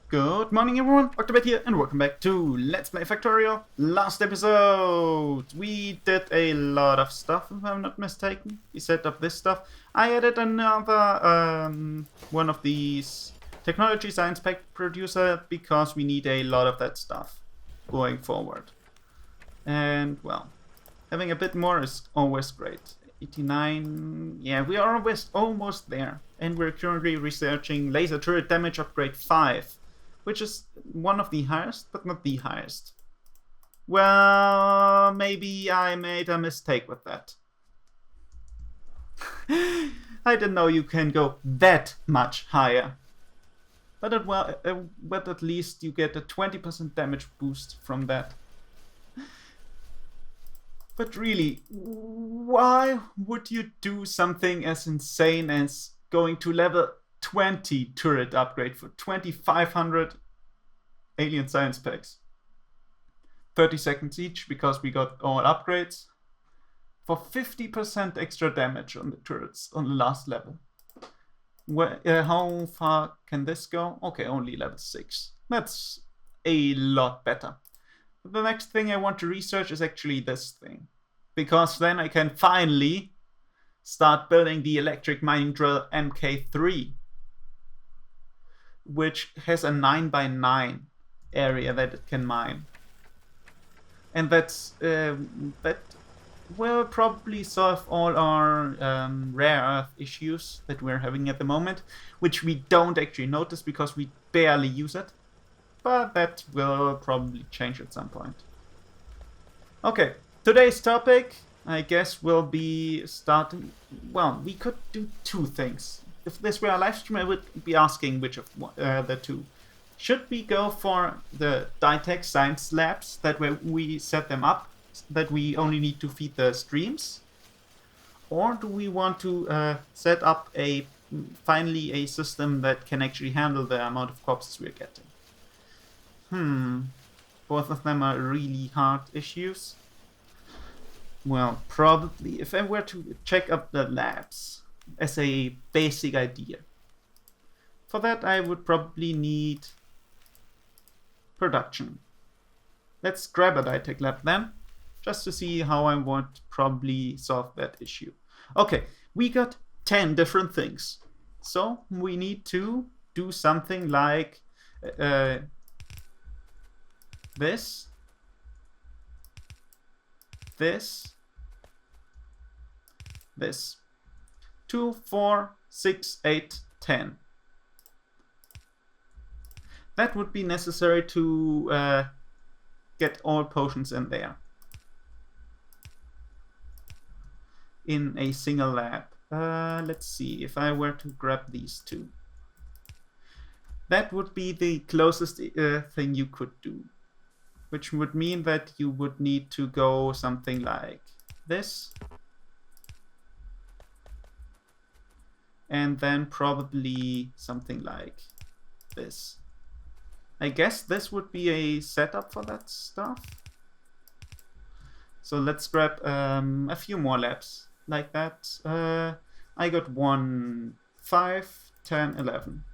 Good morning everyone, oktabyte here, and welcome back to Let's Play Factorio. Last episode, we did a lot of stuff, if I'm not mistaken. We set up this stuff. I added another one of these technology science pack producer because we need a lot of that stuff going forward. And well, having a bit more is always great. 89, yeah, we are almost there. And we're currently researching laser turret damage upgrade 5. Which is one of the highest, but not the highest. Well, maybe I made a mistake with that. I didn't know you can go that much higher. But at least you get a 20% damage boost from that. But really, why would you do something as insane as going to level 20 turret upgrade for 2500 alien science packs? 30 seconds each because we got all upgrades for 50% extra damage on the turrets on the last level. How far can this go? Okay, only level 6. That's a lot better. The next thing I want to research is actually this thing, because then I can finally start building the electric mining drill MK3, which has a 9x9 area that it can mine. And that will probably solve all our rare earth issues that we're having at the moment, which we don't actually notice because we barely use it. But that will probably change at some point. Okay, today's topic, I guess, will be starting... Well, we could do two things. If this were a live stream, I would be asking which of the two. Should we go for the Ditech Science Labs, that way we set them up, that we only need to feed the streams? Or do we want to set up finally a system that can actually handle the amount of corpses we're getting? Both of them are really hard issues. Well, probably, if I were to check up the labs as a basic idea. For that, I would probably need production. Let's grab a Ditech lab then, just to see how I would probably solve that issue. Okay, we got 10 different things. So we need to do something like this, 2, 4, 6, 8, 10. That would be necessary to get all potions in there in a single lab. Let's see, if I were to grab these two, that would be the closest thing you could do, which would mean that you would need to go something like this, and then probably something like this. I guess this would be a setup for that stuff. So let's grab a few more labs like that. I got 1, 5, 10, 11.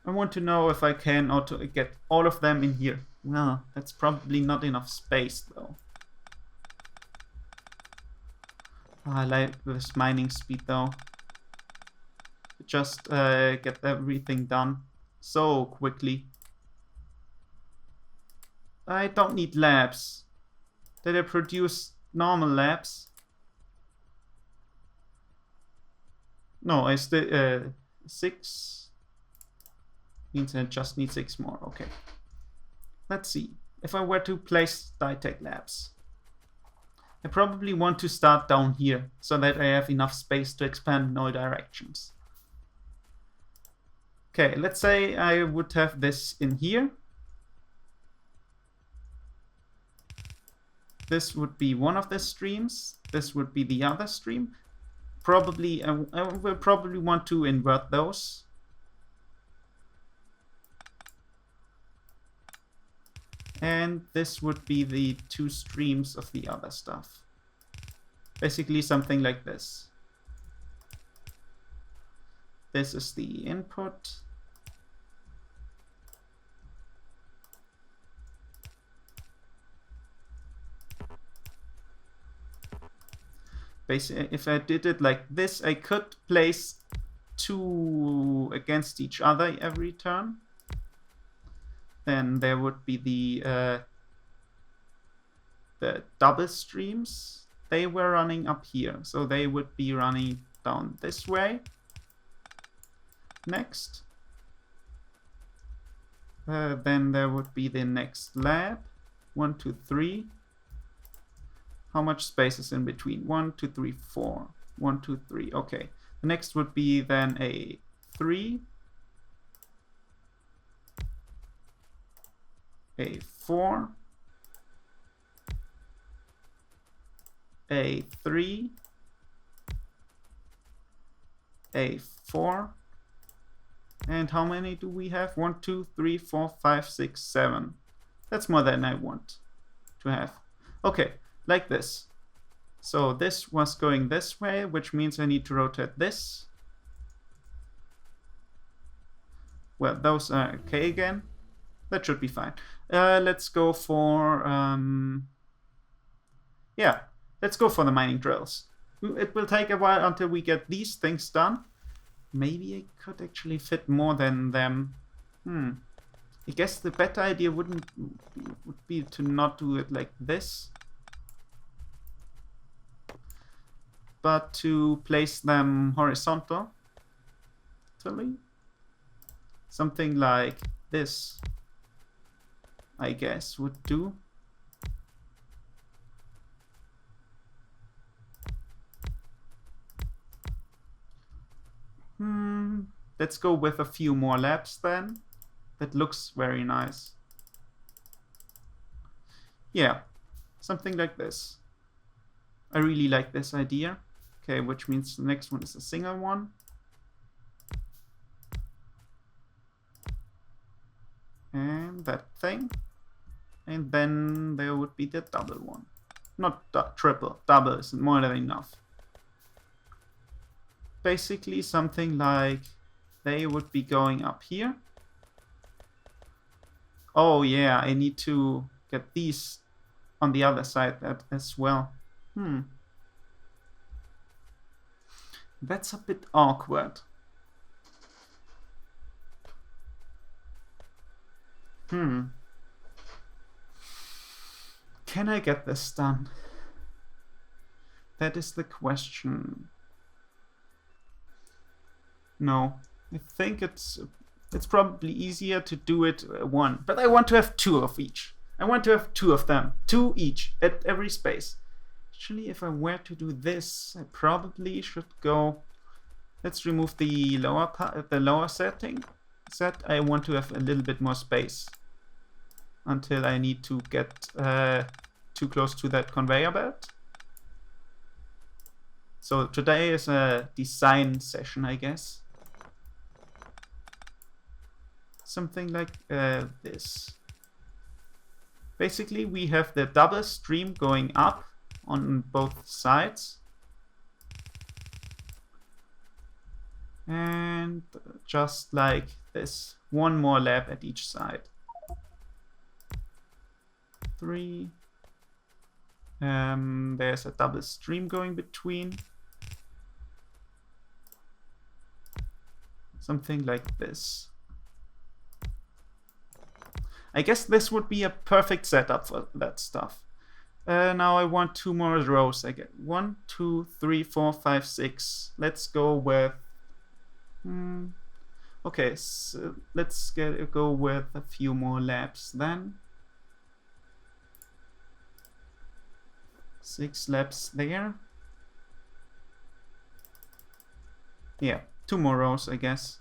I want to know if I can get all of them in here. Well, that's probably not enough space though. I like this mining speed though. Just get everything done so quickly. I don't need labs. Did I produce normal labs? No, I still 6 means I just need 6 more. Okay. Let's see. If I were to place Ditech labs, I probably want to start down here so that I have enough space to expand in all directions. Okay, let's say I would have this in here. This would be one of the streams. This would be the other stream. Probably, I will probably want to invert those. And this would be the 2 streams of the other stuff. Basically something like this. This is the input. basically, if I did it like this, I could place 2 against each other every turn. Then there would be the double streams. They were running up here, so they would be running down this way. Next. Then there would be the next lab. 1, 2, 3. How much space is in between? 1, 2, 3, 4. 1, 2, 3. Okay. The next would be then a 3. A 4. A 3. A 4. And how many do we have? 1, 2, 3, 4, 5, 6, 7. That's more than I want to have. Okay, like this. So this was going this way, which means I need to rotate this. Well, those are okay again. That should be fine. Let's go for... yeah, let's go for the mining drills. It will take a while until we get these things done. Maybe I could actually fit more than them. I guess the better idea would be to not do it like this, but to place them horizontally. Something like this, I guess, would do. Let's go with a few more labs then. That looks very nice. Yeah, something like this. I really like this idea. Okay, which means the next one is a single one. And that thing. And then there would be the double one. Not triple, double is more than enough. Basically something like they would be going up here. Oh yeah, I need to get these on the other side as well. That's a bit awkward. Can I get this done? That is the question. No, I think it's probably easier to do it one, but I want to have 2 of each. I want to have 2 of them, 2 each at every space. Actually, if I were to do this, I probably should go. Let's remove the lower setting. I want to have a little bit more space until I need to get too close to that conveyor belt. So today is a design session, I guess. Something like this. Basically, we have the double stream going up on both sides. And just like this, 1 more lab at each side. 3. There's a double stream going between. Something like this. I guess this would be a perfect setup for that stuff. Now I want 2 more rows. I get 1, 2, 3, 4, 5, 6. Let's go with... okay, so let's go with a few more labs then. 6 labs there. Yeah, 2 more rows, I guess.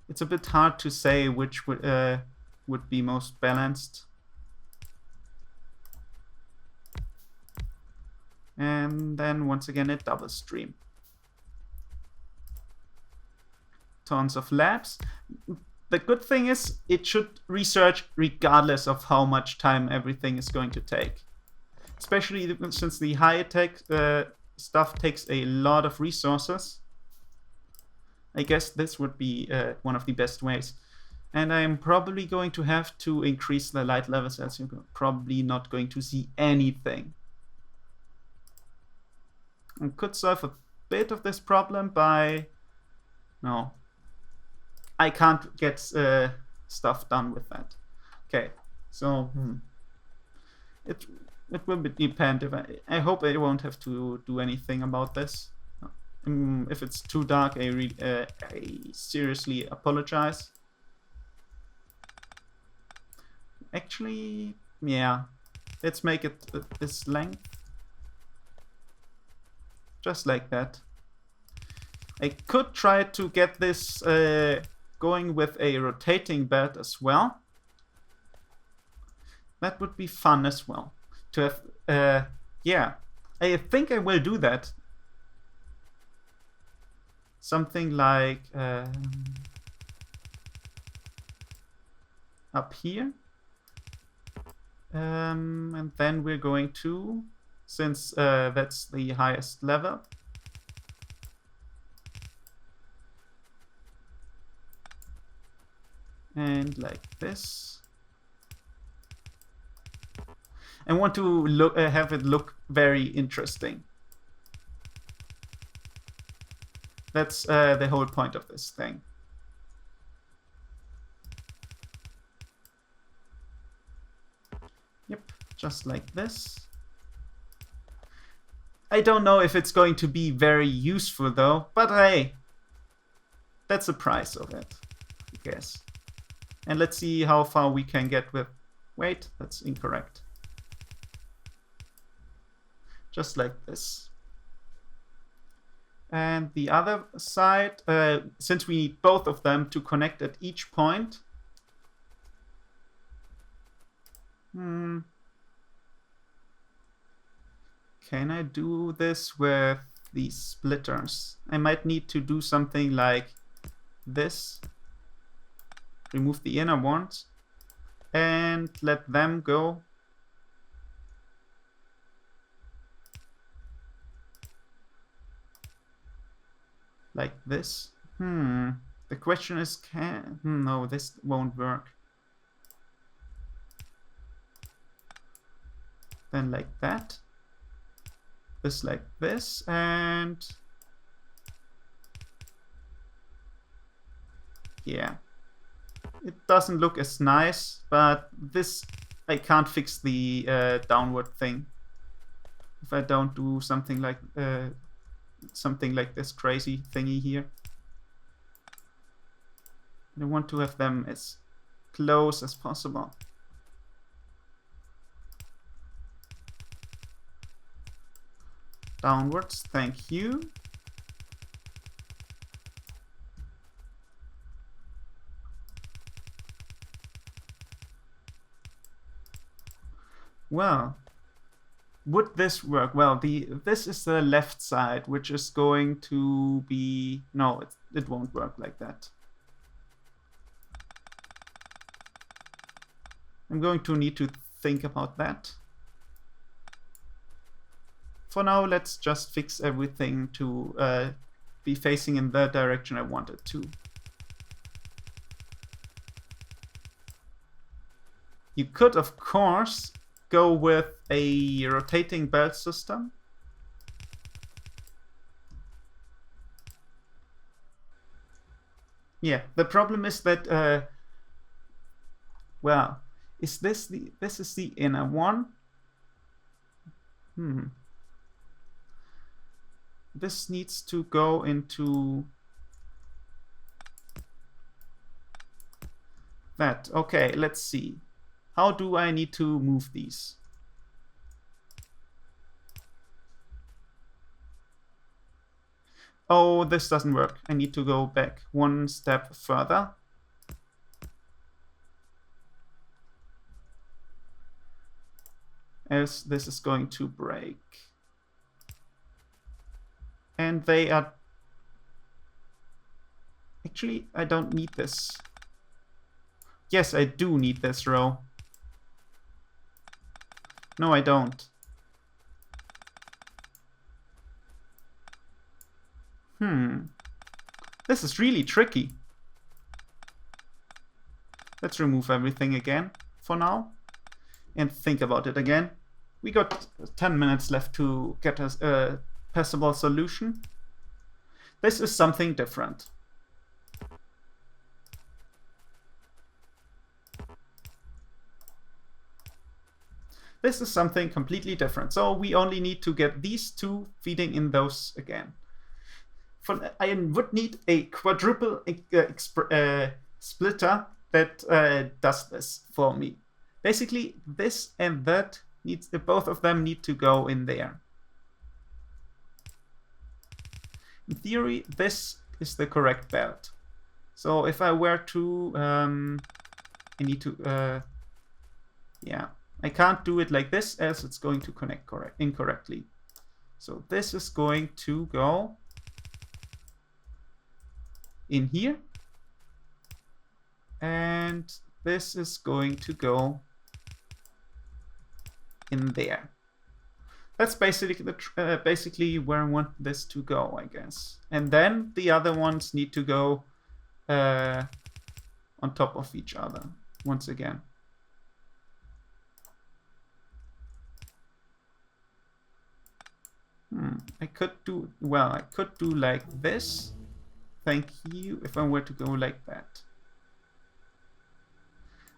It's a bit hard to say which would be most balanced. And then once again a double stream. Tons of labs. The good thing is it should research regardless of how much time everything is going to take. Especially since the high-tech stuff takes a lot of resources. I guess this would be one of the best ways. And I'm probably going to have to increase the light levels, as you're probably not going to see anything. I could solve a bit of this problem by... No. I can't get stuff done with that. Okay, so it will depend. I hope I won't have to do anything about this. If it's too dark, I seriously apologize. Actually, yeah. Let's make it this length. Just like that. I could try to get this going with a rotating belt as well. That would be fun as well. To have, yeah. I think I will do that. Something like up here. And then we're going to, since that's the highest level, and like this. I want to look, have it look very interesting. That's the whole point of this thing. Yep, just like this. I don't know if it's going to be very useful though, but hey, that's the price of it, I guess. And let's see how far we can get with... Wait, that's incorrect. Just like this. And the other side, since we need both of them to connect at each point. Can I do this with these splitters? I might need to do something like this. Remove the inner ones and let them go. Like this. The question is, no, this won't work. Then like that. This like this, and yeah. It doesn't look as nice, but this, I can't fix the downward thing if I don't do something like this crazy thingy here. I want to have them as close as possible. Downwards, thank you. Well, would this work? Well, this is the left side, which is going to be... No, it won't work like that. I'm going to need to think about that. For now, let's just fix everything to be facing in the direction I want it to. You could, of course, go with a rotating belt system. Yeah, the problem is that, well, is this is the inner one? This needs to go into that. Okay, let's see. How do I need to move these? Oh, this doesn't work. I need to go back one step further. Else this is going to break. And they are... Actually, I don't need this. Yes, I do need this row. No, I don't. This is really tricky. Let's remove everything again for now and think about it again. We got 10 minutes left to get us possible solution. This is something different. This is something completely different. So we only need to get these two feeding in those again. I would need a quadruple splitter that does this for me. Basically, this and that needs, both of them need to go in there. In theory, this is the correct belt. So if I were to, I need to, yeah, I can't do it like this, else it's going to connect incorrectly. So this is going to go in here, and this is going to go in there. That's basically where I want this to go, I guess. And then the other ones need to go on top of each other once again. I could do, well, I could do like this. Thank you. If I were to go like that.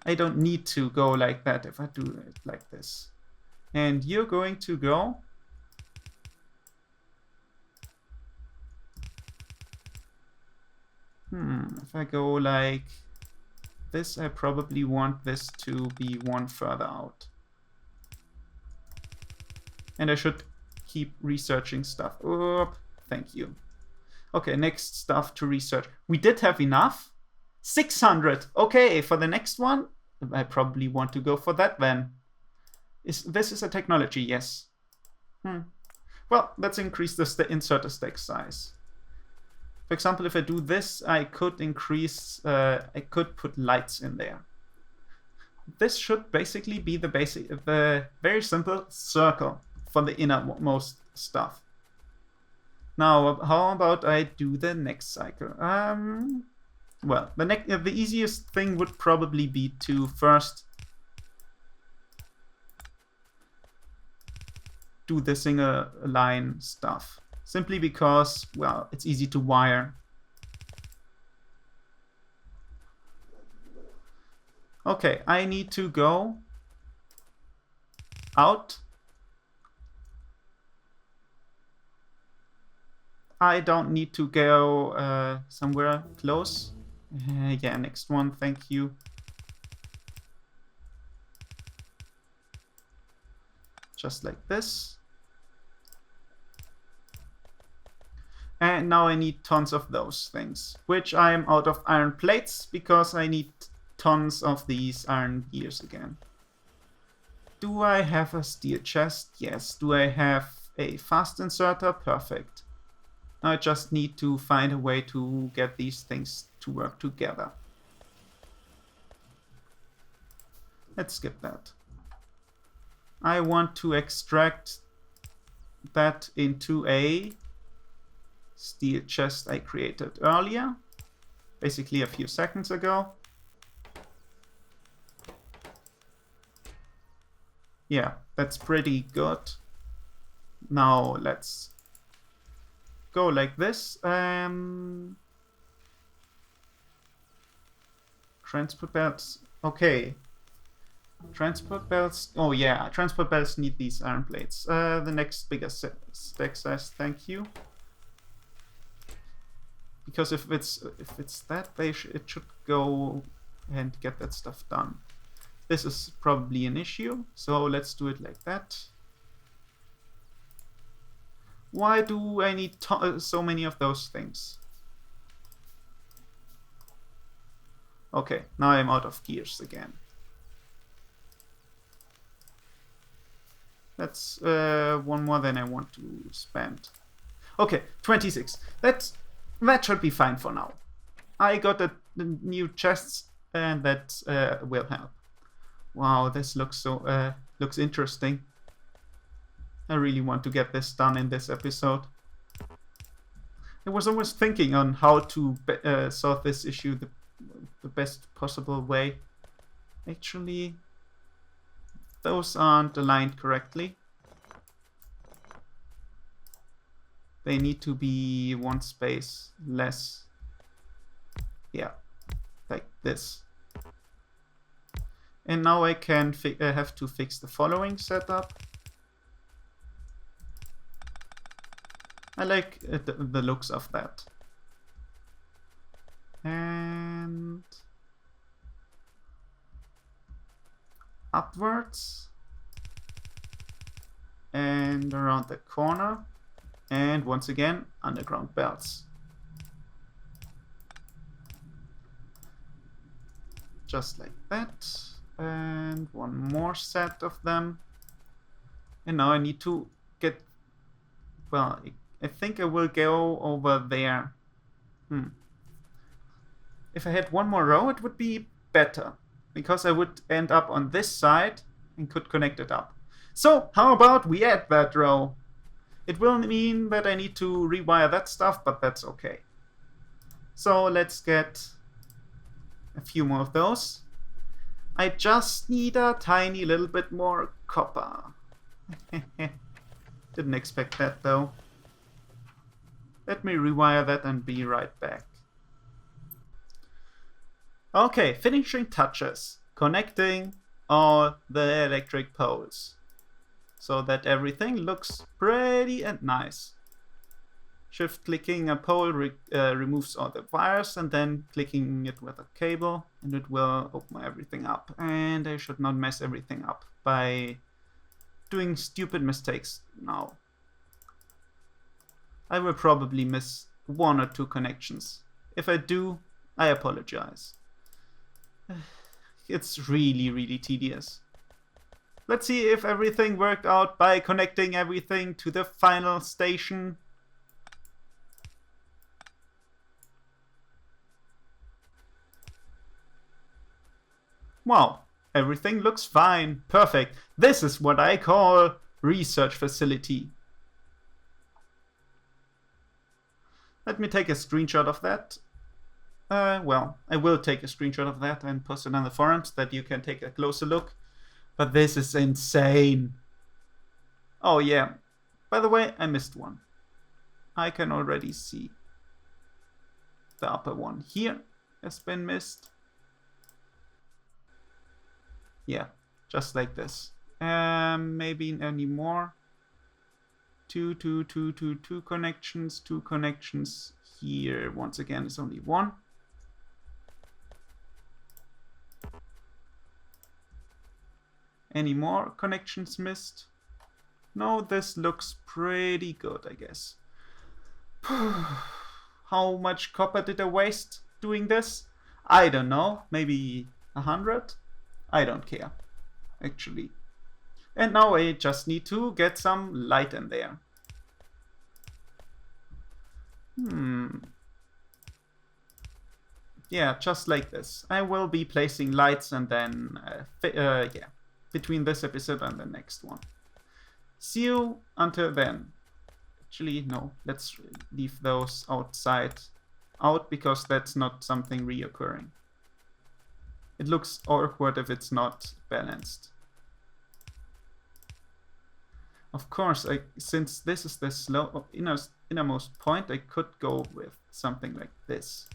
I don't need to go like that if I do it like this. And you're going to go if I go like this, I probably want this to be one further out. And I should keep researching stuff. Oh, thank you. Okay, next stuff to research. We did have enough. 600. Okay, for the next one, I probably want to go for that then. This is a technology, yes. Well, let's increase the inserter stack size. For example, if I do this, I could increase, I could put lights in there. This should basically be the very simple circle for the innermost stuff. Now, how about I do the next cycle? Well, the easiest thing would probably be to first do the single line stuff. Simply because, well, it's easy to wire. Okay, I need to go out. I don't need to go somewhere close. Yeah, next one, thank you. Just like this. And now I need tons of those things, which I am out of iron plates because I need tons of these iron gears again. Do I have a steel chest? Yes. Do I have a fast inserter? Perfect. Now I just need to find a way to get these things to work together. Let's skip that. I want to extract that into a steel chest I created earlier, basically a few seconds ago. Yeah, that's pretty good. Now let's go like this. Transport belts. Okay. Transport belts. Oh yeah, transport belts need these iron plates. The next biggest stack size. Thank you. Because if it's that, it should go and get that stuff done. This is probably an issue, so let's do it like that. Why do I need so many of those things? Okay, now I'm out of gears again. That's one more than I want to spend. Okay, 26. That should be fine for now. I got the new chests, and that will help. Wow, this looks so looks interesting. I really want to get this done in this episode. I was always thinking on how to solve this issue the best possible way. Actually, those aren't aligned correctly. They need to be one space less. Yeah, like this. And now I can have to fix the following setup. I like the looks of that. And upwards. And around the corner. And once again, underground belts. Just like that. And one more set of them. And now I need to get... Well, I think I will go over there. If I had one more row, it would be better. Because I would end up on this side and could connect it up. So, how about we add that row? It will mean that I need to rewire that stuff, but that's okay. So, let's get a few more of those. I just need a tiny little bit more copper. Didn't expect that though. Let me rewire that and be right back. Okay, finishing touches. Connecting all the electric poles. So that everything looks pretty and nice. Shift clicking a pole removes all the wires, and then clicking it with a cable, and it will open everything up. And I should not mess everything up by doing stupid mistakes now. I will probably miss 1 or 2 connections. If I do, I apologize. It's really tedious. Let's see if everything worked out by connecting everything to the final station. Wow, everything looks fine. Perfect. This is what I call research facility. Let me take a screenshot of that. Well, I will take a screenshot of that and post it on the forums that you can take a closer look. But this is insane. Oh yeah, by the way, I missed one. I can already see the upper one here has been missed. Yeah, just like this. Maybe any more. Two connections, 2 connections. Here, once again, is only 1. Any more connections missed? No, this looks pretty good, I guess. How much copper did I waste doing this? I don't know. Maybe 100? I don't care, actually. And now I just need to get some light in there. Yeah, just like this. I will be placing lights and then, yeah, between this episode and the next one. See you until then. Actually, no, let's leave those out because that's not something reoccurring. It looks awkward if it's not balanced. Of course, since this is the innermost point, I could go with something like this.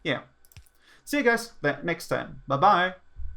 Yeah. See you guys next time. Bye-bye.